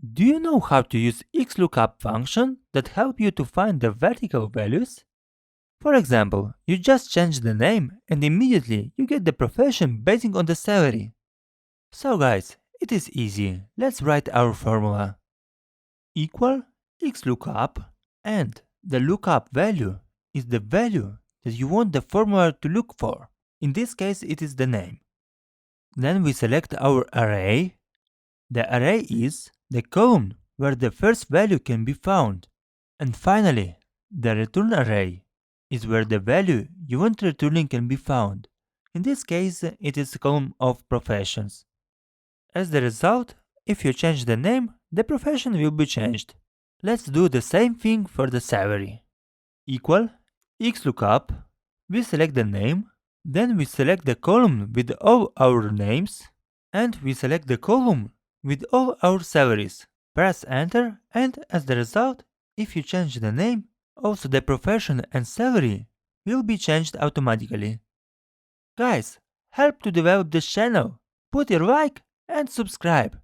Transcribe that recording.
Do you know how to use XLOOKUP function that help you to find the vertical values? For example, you just change the name and immediately you get the profession based on the salary. So guys, it is easy. Let's write our formula. Equal XLOOKUP, and the lookup value is the value that you want the formula to look for. In this case, it is the name. Then we select our array. The array is the column where the first value can be found. And finally, the return array is where the value you want returning can be found. In this case, it is the column of professions. As the result, if you change the name, the profession will be changed. Let's do the same thing for the salary. Equal XLOOKUP, we select the name, then we select the column with all our names, and we select the column with all our salaries. Press enter, and as the result, if you change the name, also the profession and salary will be changed automatically. Guys, help to develop this channel, put your like and subscribe.